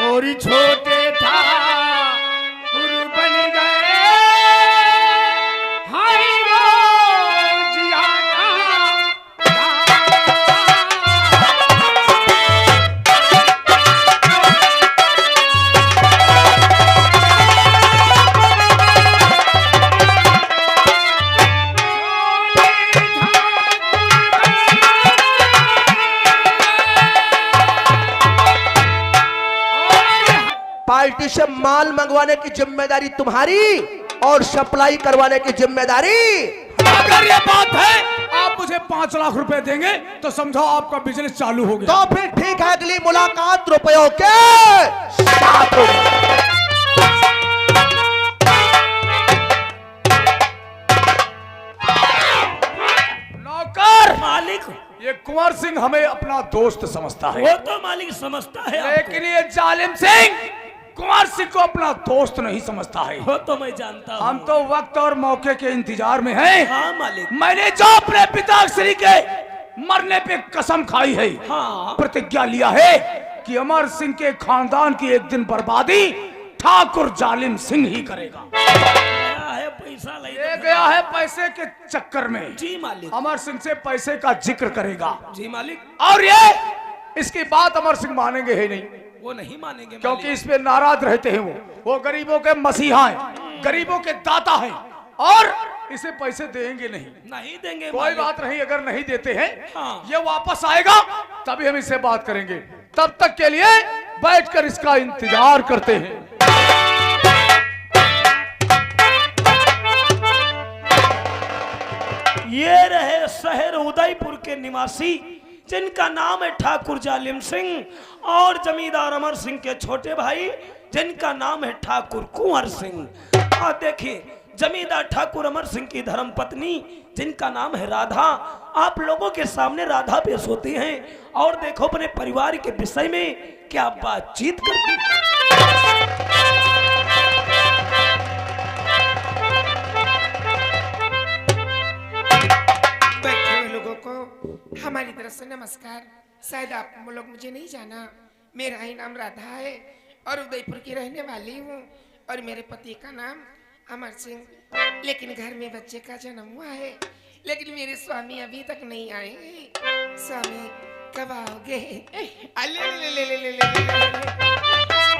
और छोटे था गुरु बन गए हाय वो जिया पार्टी से माल मंगवाने की जिम्मेदारी तुम्हारी और सप्लाई करवाने की जिम्मेदारी। अगर ये बात है आप मुझे 5 लाख रुपए देंगे तो समझो आपका बिजनेस चालू हो गया। तो फिर ठीक है, अगली मुलाकात रुपयों के साथ होगी। नौकर मालिक ये कुंवर सिंह हमें अपना दोस्त समझता है, वो तो मालिक समझता है लेकिन ये जालिम सिंह कुंवर सिंह को अपना दोस्त नहीं समझता है। वो तो मैं जानता हूँ। हम तो वक्त और मौके के इंतजार में हैं। हाँ मालिक। मैंने जो अपने पिता श्री के मरने पे कसम खाई है, हाँ प्रतिज्ञा लिया है कि अमर सिंह के खानदान की एक दिन बर्बादी ठाकुर जालिम सिंह ही करेगा। पैसा ले गया है पैसे के चक्कर में। जी मालिक। अमर सिंह से पैसे का जिक्र करेगा। जी मालिक। और ये इसकी बात अमर सिंह मानेंगे ही नहीं, वो नहीं मानेंगे क्योंकि इस पे नाराज रहते हैं। वो गरीबों के मसीहा हैं, गरीबों के दाता हैं और इसे पैसे देंगे नहीं देंगे। कोई बात नहीं, अगर नहीं देते हैं हाँ। ये वापस आएगा तभी हम इससे बात करेंगे। तब तक के लिए बैठकर इसका इंतजार करते हैं। ये रहे शहर उदयपुर के निवासी जिनका नाम है ठाकुर जालिम सिंह और जमींदार अमर सिंह के छोटे भाई जिनका नाम है ठाकुर कुंवर सिंह। और देखिए जमींदार ठाकुर अमर सिंह की धर्म पत्नी जिनका नाम है राधा। आप लोगों के सामने राधा पेश होती हैं और देखो अपने परिवार के विषय में क्या बातचीत करती हैं। हमारी तरफ से नमस्कार। शायद आप लोग मुझे नहीं जाना, मेरा ही नाम राधा है और उदयपुर की रहने वाली हूँ और मेरे पति का नाम अमर सिंह। लेकिन घर में बच्चे का जन्म हुआ है, लेकिन मेरे स्वामी अभी तक नहीं आए हैं। स्वामी कब आओगे? अले ले ले ले ले ले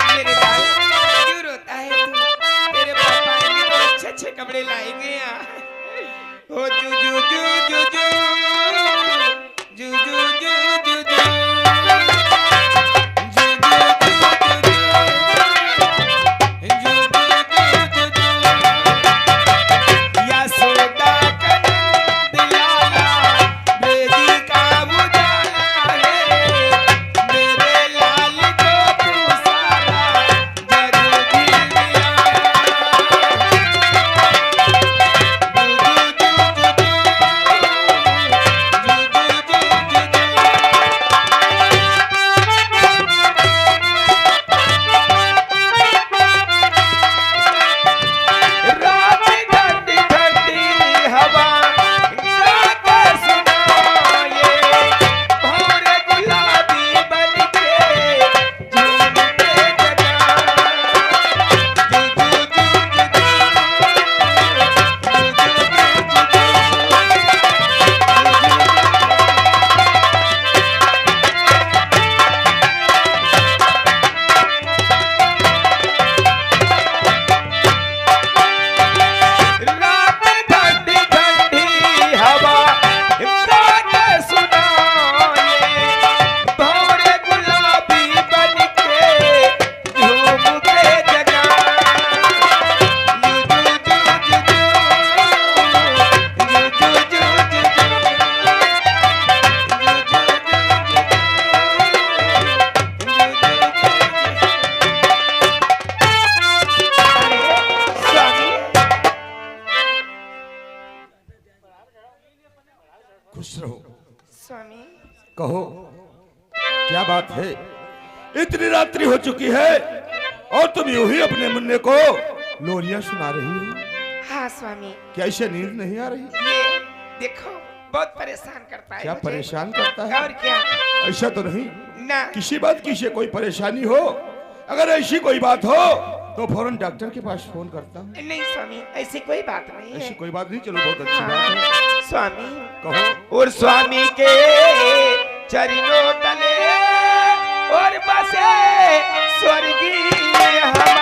मेरे लाल क्यों रोता है तू? तेरे पापा आएंगे तो अच्छे अच्छे कपड़े लाएंगे। ओ जू जू जू जू जू जू जू जू जू जू खुश रहो। स्वामी कहो क्या बात है? इतनी रात्रि हो चुकी है और तुम यूं ही अपने मुन्ने को लोरियां सुना रही हो। हाँ स्वामी। क्या इसे नींद नहीं आ रही? ये देखो बहुत परेशान करता है। क्या मुझे। परेशान करता है? और क्या? ऐसा तो नहीं ना किसी बात की से कोई परेशानी हो अगर ऐसी कोई बात हो तो फौरन डॉक्टर के पास फोन करता हूँ। नहीं स्वामी, ऐसी कोई बात नहीं ऐसी है। कोई बात नहीं, चलो बहुत अच्छी बात है। स्वामी, कहो। और स्वामी के चरणों तले और बसे स्वर्गीय हमारा।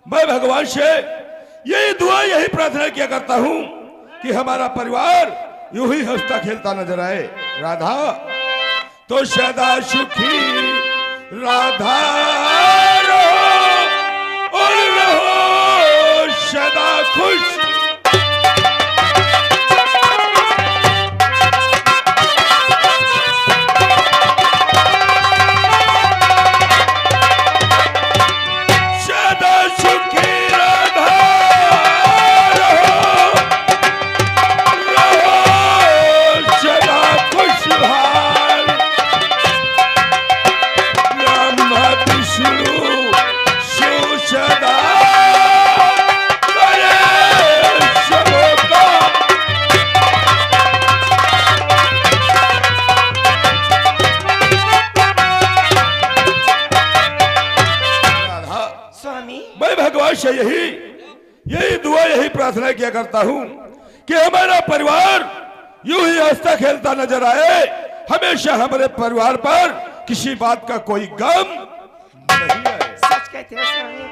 मैं भगवान से यही दुआ यही प्रार्थना किया करता हूँ कि हमारा परिवार यूं ही हंसता खेलता नजर आए। राधा तो सदा सुखी राधा रहो और रहो सदा खुश। यही दुआ यही प्रार्थना किया करता हूँ कि हमारा परिवार यूं ही हंसता खेलता नजर आए। हमेशा हमारे परिवार पर किसी बात का कोई गम नहीं आए। सच कहते हो स्वामी,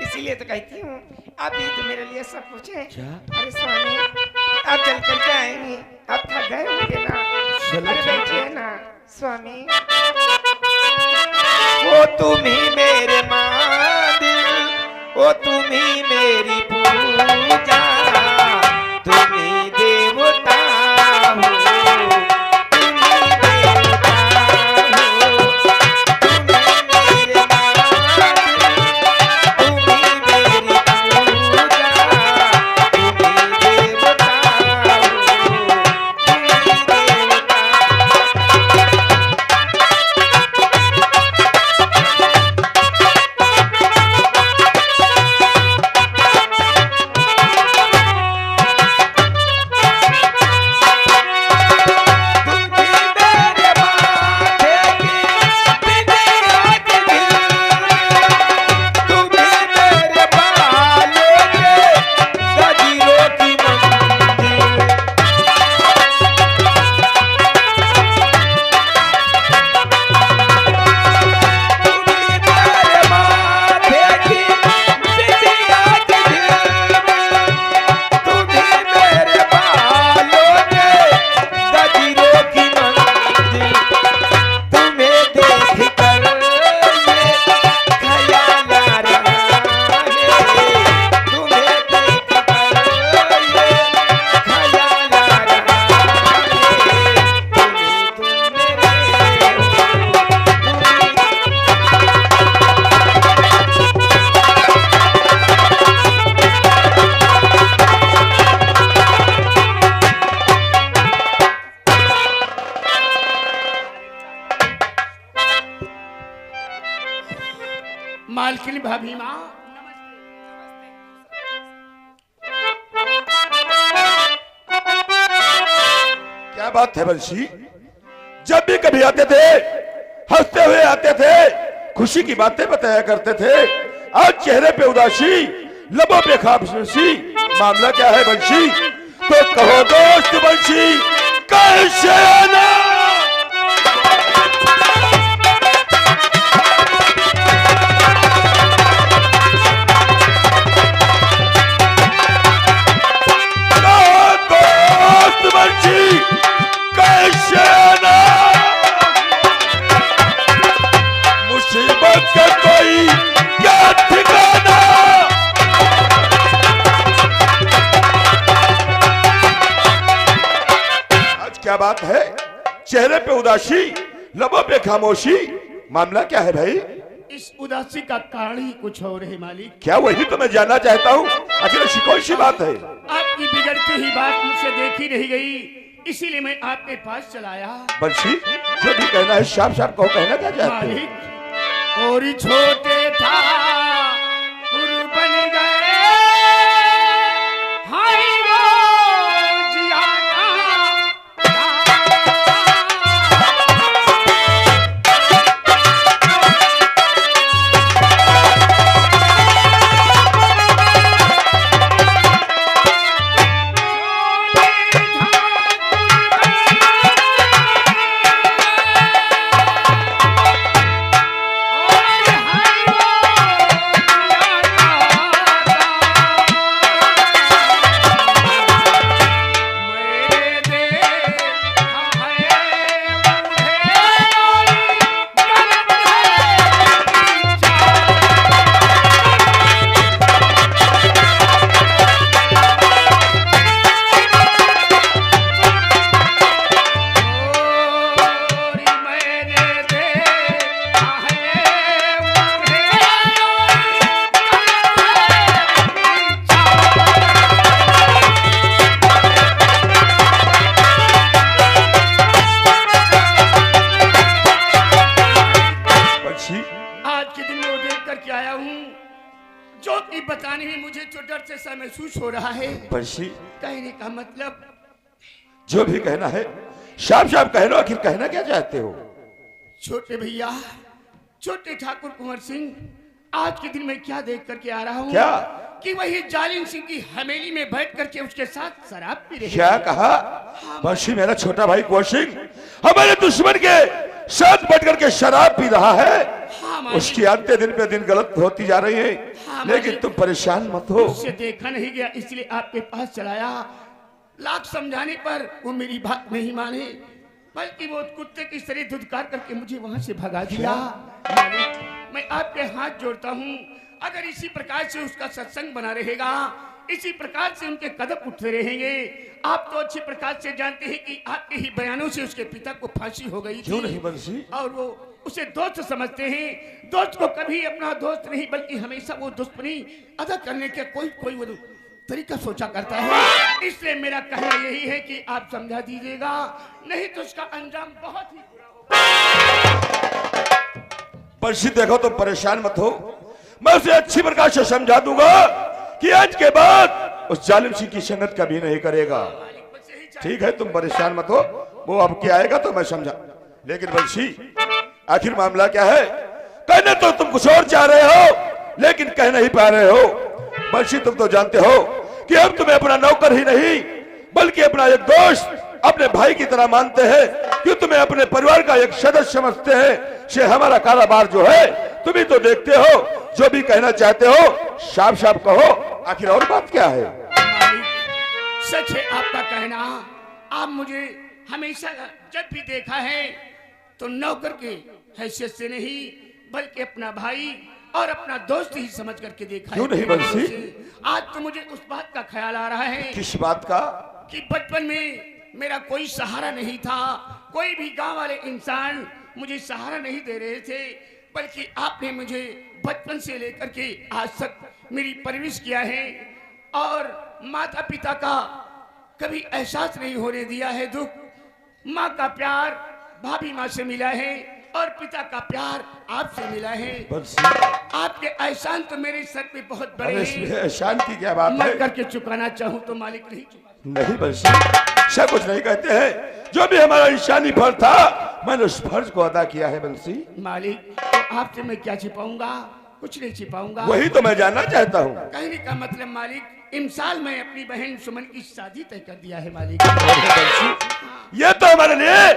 इसीलिए तो कहती हूँ आप ही तो मेरे लिए सब कुछ है। अरे स्वामी, आप चल कर के आएंगे, आप थक गए होंगे ना। अरे बैठिए ना स्वामी। वो तुम ही मेरे मंदिर, वो तुम ही मेरी पूजा, तुम ही देवता हो, तुम ही देवता हो, तुम ही मेरे मंदिर, तुम ही मेरी पूजा, तुम ही देवता हो, तुम ही देवता। मालकिन भाभी माँ, क्या बात है बंशी? जब भी कभी आते थे हंसते हुए आते थे, खुशी की बातें बताया करते थे। आज चेहरे पे उदासी, लबों पे खामोशी, मामला क्या है बंशी? तो कहो दोस्त बंशी, कैसे आना? कैसे आना? क्या बात है? चेहरे पे उदासी, लबों पे खामोशी, मामला क्या है भाई? इस उदासी का कारण ही कुछ और है मालिक। क्या वही तो मैं जानना चाहता हूँ, आखिर ऐसी कौन सी बात है? आपकी बिगड़ती ही बात मुझसे देखी नहीं गई, इसीलिए मैं आपके पास चलाया। बंसी, जो भी कहना है साफ साफ कहो, कहना क्या चाहते हो? मालिक, और छोटे था बन गए, हाय वो जिया बताने में मुझे तो डर जैसा महसूस हो रहा है। बंसी, कहने का मतलब जो भी कहना है साफ साफ कह लो, आखिर कहना क्या चाहते हो? छोटे भैया, छोटे ठाकुर कुंवर सिंह, आज के दिन मैं क्या देख करके आ रहा हूँ? क्या? कि वही जालिम सिंह की हवेली में बैठ करके उसके साथ शराब पी रहे। क्या कहा? बंसी, मेरा छोटा भाई कुंवर सिंह हमारे दुश्मन के साथ बैठ करके शराब पी रहा है। उसकी आदतें दिन पे दिन गलत होती जा रही है, लेकिन तुम परेशान मत हो। उससे देखा नहीं गया, इसलिए आपके पास चलाया। लाख समझाने पर वो मेरी बात नहीं माने, बल्कि वो कुत्ते की तरह धुतकार करके मुझे वहां से भगा दिया। मैं आपके हाथ जोड़ता हूँ, अगर इसी प्रकार से उसका सत्संग बना रहेगा, इसी प्रकार से उनके कदम उठते रहेंगे। आप तो अच्छी प्रकार से जानते हैं कि आपके ही बयानों से उसके पिता को फांसी हो गई थी। क्यों नहीं बंसी? और वो उसे दोस्त समझते हैं। दोस्त को कभी अपना दोस्त नहीं, बल्कि हमेशा वो दुश्मनी अदा करने के कोई वो तरीका सोचा करता है। इसलिए मेरा कहना यही है कि आप समझा दीजिएगा, नहीं तो उसका अंजाम बहुत ही बुरा होगा। बंसी, देखो तुम परेशान मत हो, मैं उसे अच्छी प्रकार से समझा दूंगा कि आज के बाद उस जालिम सिंह की संगत कभी नहीं करेगा। ठीक है, तुम परेशान मत हो, वो अब क्या आएगा तो मैं समझा। लेकिन बंसी, आखिर मामला क्या है? कहने तो तुम कुछ और चाह रहे हो, लेकिन कह नहीं पा रहे हो। बंसी, तुम तो जानते हो कि अब तुम्हें अपना नौकर ही नहीं, बल्कि अपना एक दोस्त, अपने भाई की तरह मानते हैं, कि तुम्हें अपने परिवार का एक सदस्य समझते हैं। से हमारा कारोबार जो है तुम ही तो देखते हो। जो भी कहना चाहते हो साफ साफ कहो, आखिर और बात क्या है? सच है आपका कहना। आप मुझे हमेशा जब भी देखा है तो नौकर के हैसियत से नहीं, बल्कि अपना भाई और अपना दोस्त ही समझ करके देखा है। क्यों नहीं बंसी? आज तो मुझे उस बात का ख्याल आ रहा है। किस बात का? कि बचपन में मेरा कोई सहारा नहीं था, कोई भी गांव वाले इंसान मुझे सहारा नहीं दे रहे थे, बल्कि आपने मुझे बचपन से लेकर के आज तक मेरी परवरिश किया है। और माता पिता का कभी एहसास नहीं होने दिया है दुख। माँ का प्यार भाभी माँ से मिला है, और पिता का प्यार आपसे मिला है। आपके एहसान तो मेरे सर पे बहुत बड़े हैं। एहसान की क्या बात है? मर करके चुकाना चाहूँ तो मालिक नहीं चुका। नहीं बंसी, सब कुछ नहीं कहते हैं। जो भी हमारा इंसानी फर्ज था, मैंने उस फर्ज को अदा किया है बंसी। मालिक, तो आपसे मैं क्या छिपाऊंगा? कुछ नहीं छिपाऊंगा। वही तो मैं जानना चाहता हूँ। कहने का मतलब मालिक, इमसाल में अपनी बहन सुमन की शादी तय कर दिया है मालिक। ये तो हमारे लिए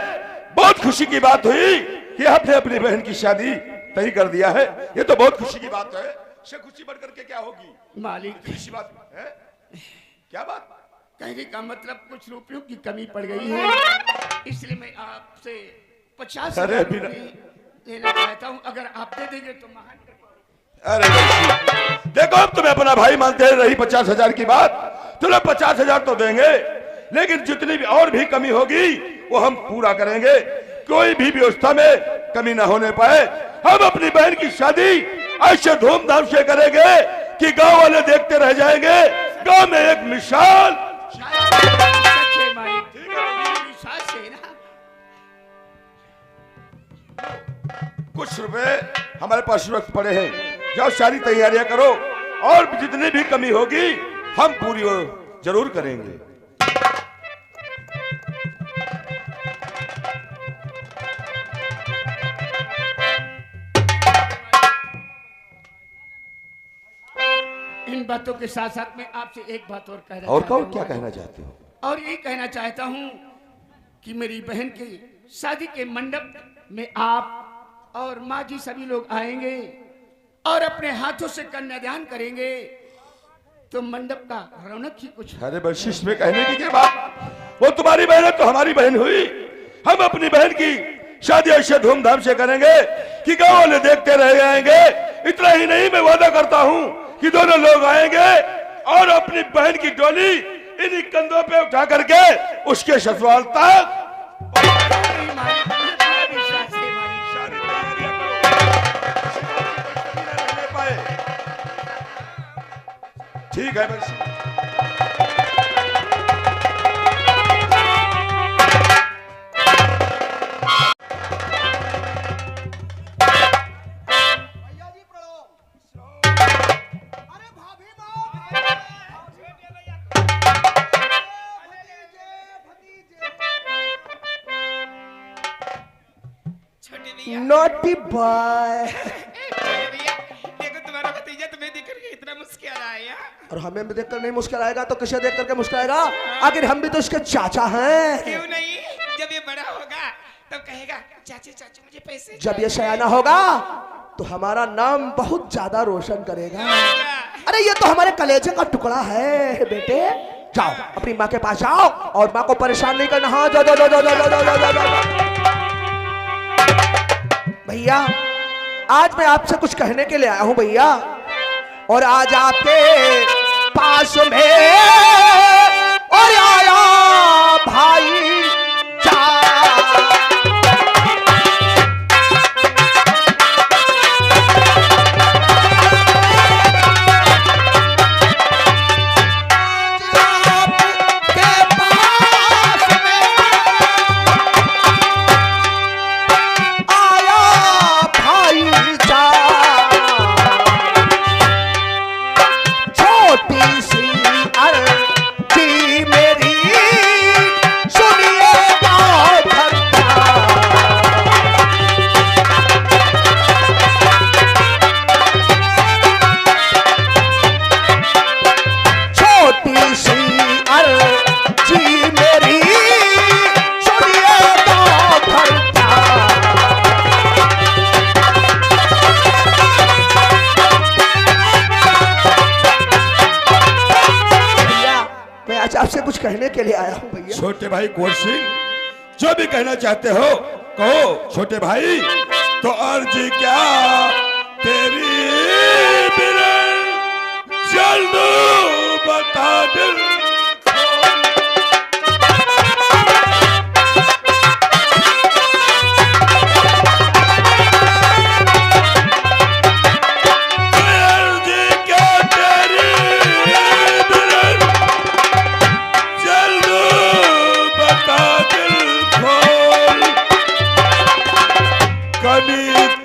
बहुत खुशी की बात हुई कि आपने अपनी बहन की शादी तय कर दिया है। ये तो बहुत खुशी की बात है। इससे खुशी बढ़ करके क्या होगी मालिक? खुशी बात है? क्या बात? कहने का मतलब कुछ रुपयों की कमी पड़ गई है, इसलिए मैं आपसे 50,000 लेना चाहता हूँ। अगर आप दे देंगे तो महान। अरे देखो, अब तुम्हें अपना भाई मानते रही 50,000 की बात, तुम्हें 50,000 तो देंगे, लेकिन जितनी भी और भी कमी होगी वो हम पूरा करेंगे। कोई भी व्यवस्था में कमी ना होने पाए। हम अपनी बहन की शादी ऐसे धूमधाम से करेंगे कि गांव वाले देखते रह जाएंगे। गांव में एक मिसाल। सच्चे मालिक, मेरी सास है ना। कुछ रुपए हमारे पास वक्त पड़े हैं, जाओ सारी तैयारियां करो और जितनी भी कमी होगी हम पूरी जरूर करेंगे। इन बातों के साथ साथ मैं आपसे एक बात और कहना और चाहता कहो, हूं। क्या कहना चाहते हो? और ये कहना चाहता हूं कि मेरी बहन की शादी के मंडप में आप और माँ जी सभी लोग आएंगे और अपने हाथों से कन्यादान करेंगे तो मंडप का रौनक ही कुछ है। अरे बख्शिश में कहने की क्या बात, वो तुम्हारी बहन है तो हमारी बहन हुई। हम अपनी बहन की शादी ऐसे धूमधाम से करेंगे कि गांव वाले देखते रह जाएंगे। इतना ही नहीं, मैं वादा करता हूं कि दोनों लोग आएंगे और अपनी बहन की डोली इन्हीं कंधों पे उठा करके उसके ससुराल तक। नहीं मालिक, मुझे पूरा विश्वास है मालिक। सारी तैयारियां करो, किसी को रहने पाए। ठीक है बख्शिश। छोटे भैया, नॉटी बॉय। छोटे भैया, देखो तुम्हारा भतीजा तुम्हें देख करके इतना मुस्कुरा रहा है यार। और हमें भी देखकर नहीं मुस्कुराएगा तो किसे देख करके मुस्कुराएगा? आखिर हम भी तो इसके चाचा हैं। क्यों नहीं, जब ये बड़ा होगा तब कहेगा चाची चाची मुझे पैसे जब ये सयाना होगा तो हमारा नाम बहुत ज्यादा रोशन करेगा। अरे ये तो हमारे कलेजे का टुकड़ा है बेटे। जाओ अपनी माँ के पास जाओ और माँ को परेशान नहीं करना। हाँ जाओ जाओ जाओ जाओ जाओ जाओ जाओ जाओ। भैया आज मैं आपसे कुछ कहने के लिए आया हूं भैया, और आज आपके पास में और आया भाई जा। आपसे कुछ कहने के लिए आया हूं भैया। छोटे भाई कुंवर सिंह, जो भी कहना चाहते हो कहो छोटे भाई। तो अर्जी क्या तेरी बिरन, जल्द बता दिल।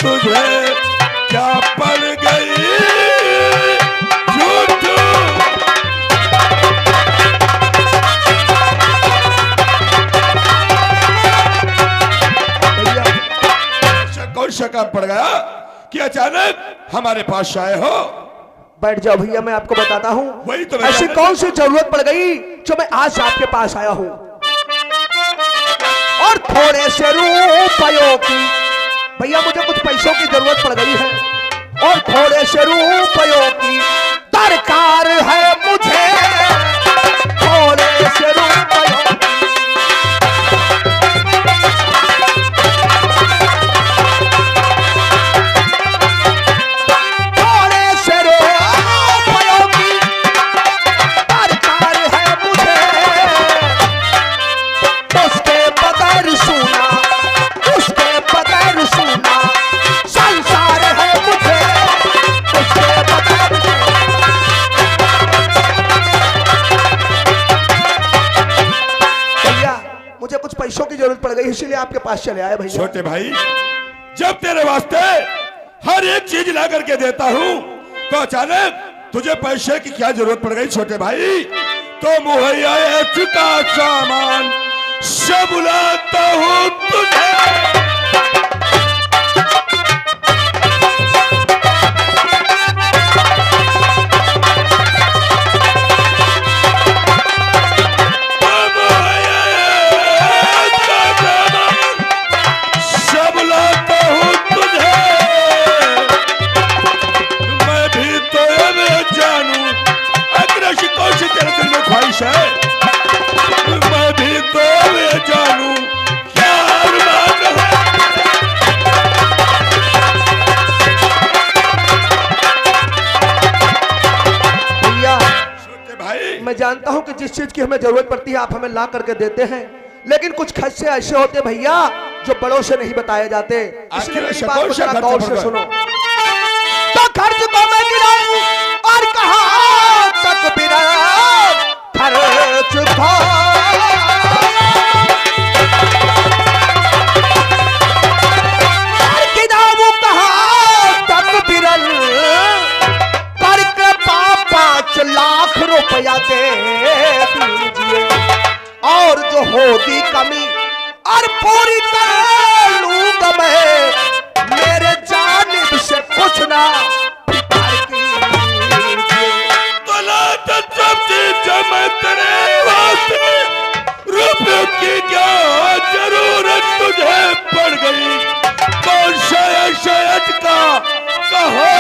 तुझे क्या पड़ गई झूठ। कौन सा काम पड़ गया कि अचानक हमारे पास आए हो? बैठ जाओ भैया, मैं आपको बताता हूँ वही तो ऐसी कौन सी जरूरत पड़ गई जो मैं आज आपके पास आया हूँ। और थोड़े से रुपयों की भैया मुझे कुछ पैसों की जरूरत पड़ गई है, और थोड़े से रुपयों की दरकार है मुझे। थोड़े से रुपयों दरकार है मुझे। उसके बगैर इसीलिए आपके पास चले आए भैया। छोटे भाई, जब तेरे वास्ते हर एक चीज ला करके देता हूँ तो अचानक तुझे पैसे की क्या जरूरत पड़ गई छोटे भाई? तो मुहैया है चुका सामान सब लाता हूँ तुझे। मैं भी तो ये जानूं क्या अरमान है। भैया छोटे भाई, मैं जानता हूँ कि जिस चीज की हमें जरूरत पड़ती है आप हमें ला करके देते हैं, लेकिन कुछ खर्चे ऐसे होते भैया जो बड़ों से नहीं बताए जाते, इसलिए मेरी ऐसा बात कौन को सा जरा खर्चा गौर पड़ से गया? सुनो। तो खर्च को मैं गिनाऊं और कहाँ तक बिना खर्च को गिनाऊं कहाँ तक बिरल करके 5 लाख रुपया दे दीजिए, और जो होगी कमी और पूरी कर लूंगा मैं, मेरे जानिब से कुछ ना फिक्र कीजिए। तो लाट सब चीज मैं तेरे वास्ते, रुपयों की क्या जरूरत तुझे पड़ गई? तो शायद का कहो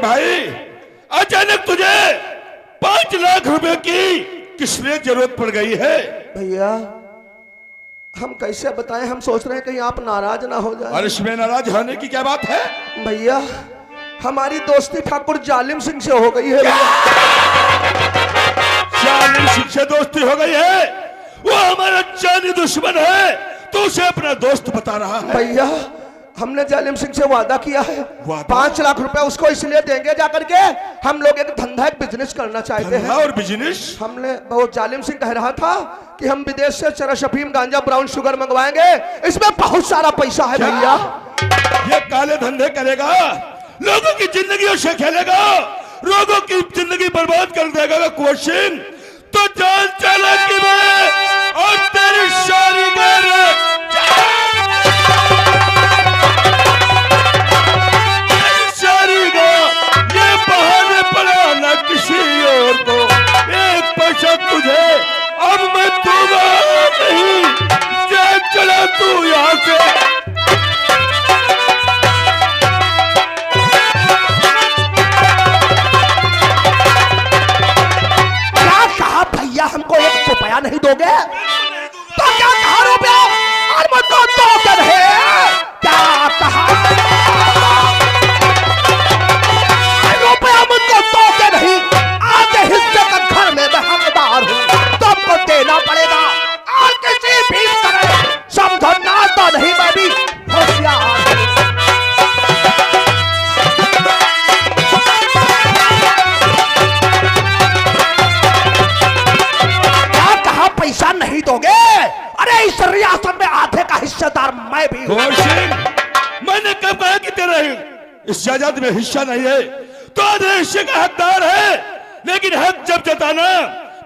भाई, अचानक तुझे 5 लाख रुपए की किसने जरूरत पड़ गई है? भैया हम कैसे बताएं, हम सोच रहे हैं कहीं आप नाराज ना हो जाए। और इसमें नाराज होने की क्या बात है? भैया हमारी दोस्ती ठाकुर जालिम सिंह से हो गई है। जालिम सिंह से दोस्ती हो गई है? वो हमारा जानी दुश्मन है, तो उसे अपना दोस्त बता रहा है। भैया हमने जालिम सिंह से वादा किया है, वादा? 5 लाख रुपए उसको इसलिए देंगे जाकर के, हम लोग एक धंधा एक बिजनेस करना चाहते हैं। और बिजनेस? हमने बहुत जालिम सिंह कह रहा था कि हम विदेश से चरस अफीम गांजा ब्राउन शुगर मंगवाएंगे, इसमें बहुत सारा पैसा है भैया। ये काले धंधे करेगा, लोगों की जिंदगियों से खेलेगा, लोगों की जिंदगी बर्बाद कर देगा कुंवर सिंह। तो जान चला कि मैं और तेरी सारी ये बहाने पड़ा ना किसी और को, एक पैसा तुझे अब मैं दूंगा नहीं। जान चला तू यहाँ से। हमको 1 रुपया नहीं दोगे तो क्या कहा रुपया और मुझको 2 कर है, क्या कहा रुपया मुझको 2 के नहीं, आधे हिस्से का घर में मैं हकदार हूँ, तो आपको देना पड़ेगा और किसी भी तरह समझो ना तो नहीं, मैं भी होशियार हूँ। पैसा नहीं दोगे? अरे इस रियासत में आधे का हिस्सेदार मैं भी हूं। मैंने कब कहा कि तेरा इस जायदाद में हिस्सा नहीं है? तो आधे हिस्से का हकदार है, लेकिन हक जब जताना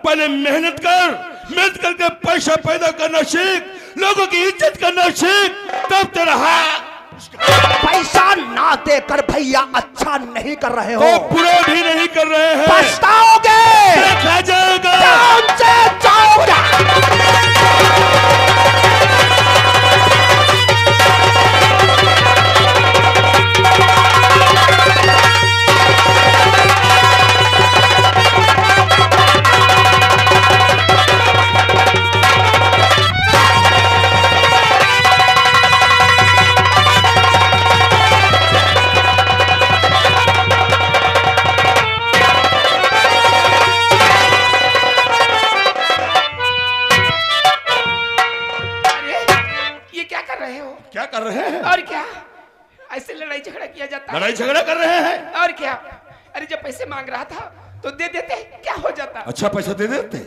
पहले मेहनत करके पैसा पैदा करना सीख, लोगों की इज्जत करना सीख, तब तेरा हक। पैसा ना देकर भैया अच्छा नहीं कर रहे हो, तो बुरा भी नहीं कर रहे हैं, पछताओगे, देखा जाएगा। जान से जाओगे। कर रहे हैं? और क्या, अरे जब पैसे मांग रहा था तो दे देते, क्या हो जाता। अच्छा पैसा दे देते।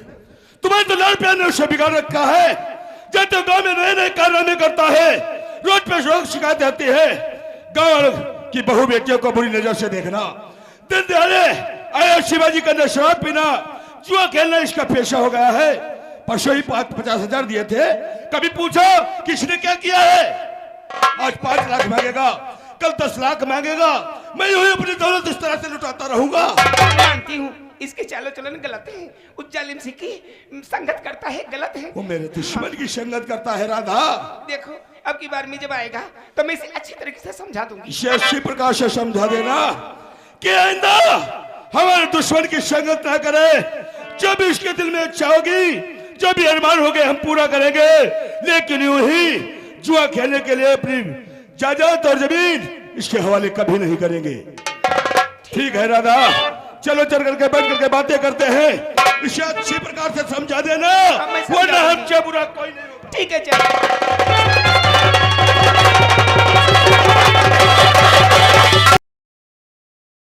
तुम्हें तो लाल प्यार ने उसे बिगाड़ रखा है। जब तक गांव में नए नए कारनामे करता है, रोज पे रोज शिकायत आती है। गांव की बहू बेटियों को बुरी नजर से देखना, दिन दिहाड़े आया शिवाजी का शराब पीना, जुआ खेलना इसका पेशा हो गया है। परसों ही 50,000 दिए थे, कभी पूछा किसने क्या किया है? आज 5 लाख मांगेगा, कल 10 लाख मांगेगा। मैं यूं ही अपनी दौलत इस तरह से लुटाता रहूंगा। मानती हूँ इसके चालो चलन गलत है, उस जालिम सिंह की संगत करता है, गलत है। वो मेरे दुश्मन की संगत करता है राधा। देखो अब की बार में जब आएगा तो मैं इसे अच्छी तरीके से समझा दूंगी। इसे अच्छी प्रकार से समझा देना कि आइंदा हमारे दुश्मन की संगत ना करे। जो भी इसके दिल में इच्छा होगी, जो भी अरमान हो गए, हम पूरा करेंगे। लेकिन यूं ही जुआ खेलने के लिए अपनी जायदाद और जमीन इसके हवाले कभी नहीं करेंगे। ठीक है राधा, चलो चल करके बैठ करके बातें करते हैं। इसे अच्छी प्रकार से समझा देना, वरना हमसे बुरा कोई नहीं होगा। ठीक है चलो।